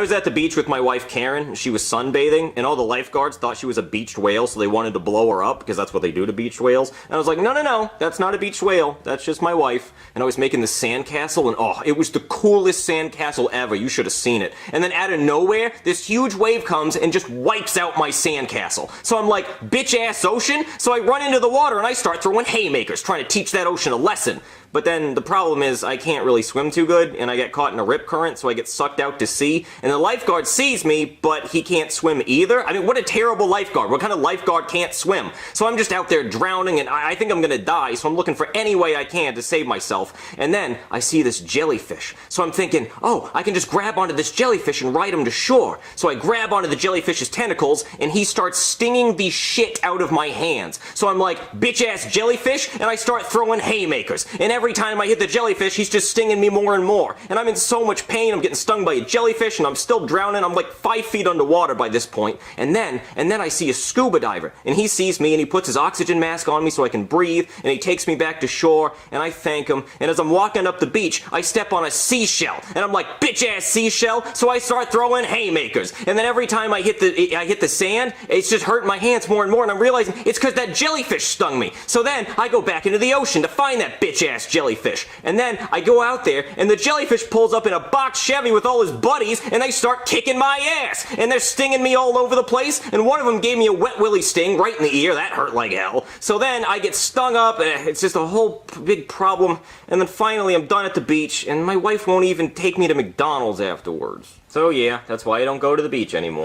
I was at the beach with my wife Karen. She was sunbathing, and all the lifeguards thought she was a beached whale, so they wanted to blow her up, because that's what they do to beached whales. And I was like, no, no, no, that's not a beached whale. That's just my wife. And I was making this sandcastle, and oh, it was the coolest sandcastle ever. You should have seen it. And then out of nowhere, this huge wave comes and just wipes out my sandcastle. So I'm like, bitch-ass ocean? So I run into the water, and I start throwing haymakers, trying to teach that ocean a lesson. But then the problem is I can't really swim too good, and I get caught in a rip current, so I get sucked out to sea. And the lifeguard sees me, but he can't swim either. I mean, what a terrible lifeguard. What kind of lifeguard can't swim? So I'm just out there drowning, and I think I'm gonna die, so I'm looking for any way I can to save myself. And then I see this jellyfish. So I'm thinking, oh, I can just grab onto this jellyfish and ride him to shore. So I grab onto the jellyfish's tentacles, and he starts stinging the shit out of my hands. So I'm like, bitch-ass jellyfish, and I start throwing haymakers. And every time I hit the jellyfish, he's just stinging me more and more. And I'm in so much pain. I'm getting stung by a jellyfish, and I'm still drowning. I'm like 5 feet underwater by this point. And then I see a scuba diver, and he sees me, and he puts his oxygen mask on me so I can breathe, and he takes me back to shore, and I thank him. And as I'm walking up the beach, I step on a seashell, and I'm like, bitch-ass seashell, so I start throwing haymakers. And then every time I hit the sand, it's just hurting my hands more and more, and I'm realizing it's because that jellyfish stung me. So then I go back into the ocean to find that bitch-ass jellyfish. And then I go out there, and the jellyfish pulls up in a box Chevy with all his buddies, and they start kicking my ass. And they're stinging me all over the place, and one of them gave me a wet willy sting right in the ear. That hurt like hell. So then I get stung up, and it's just a whole big problem. And then finally I'm done at the beach, and my wife won't even take me to McDonald's afterwards. So yeah, that's why I don't go to the beach anymore.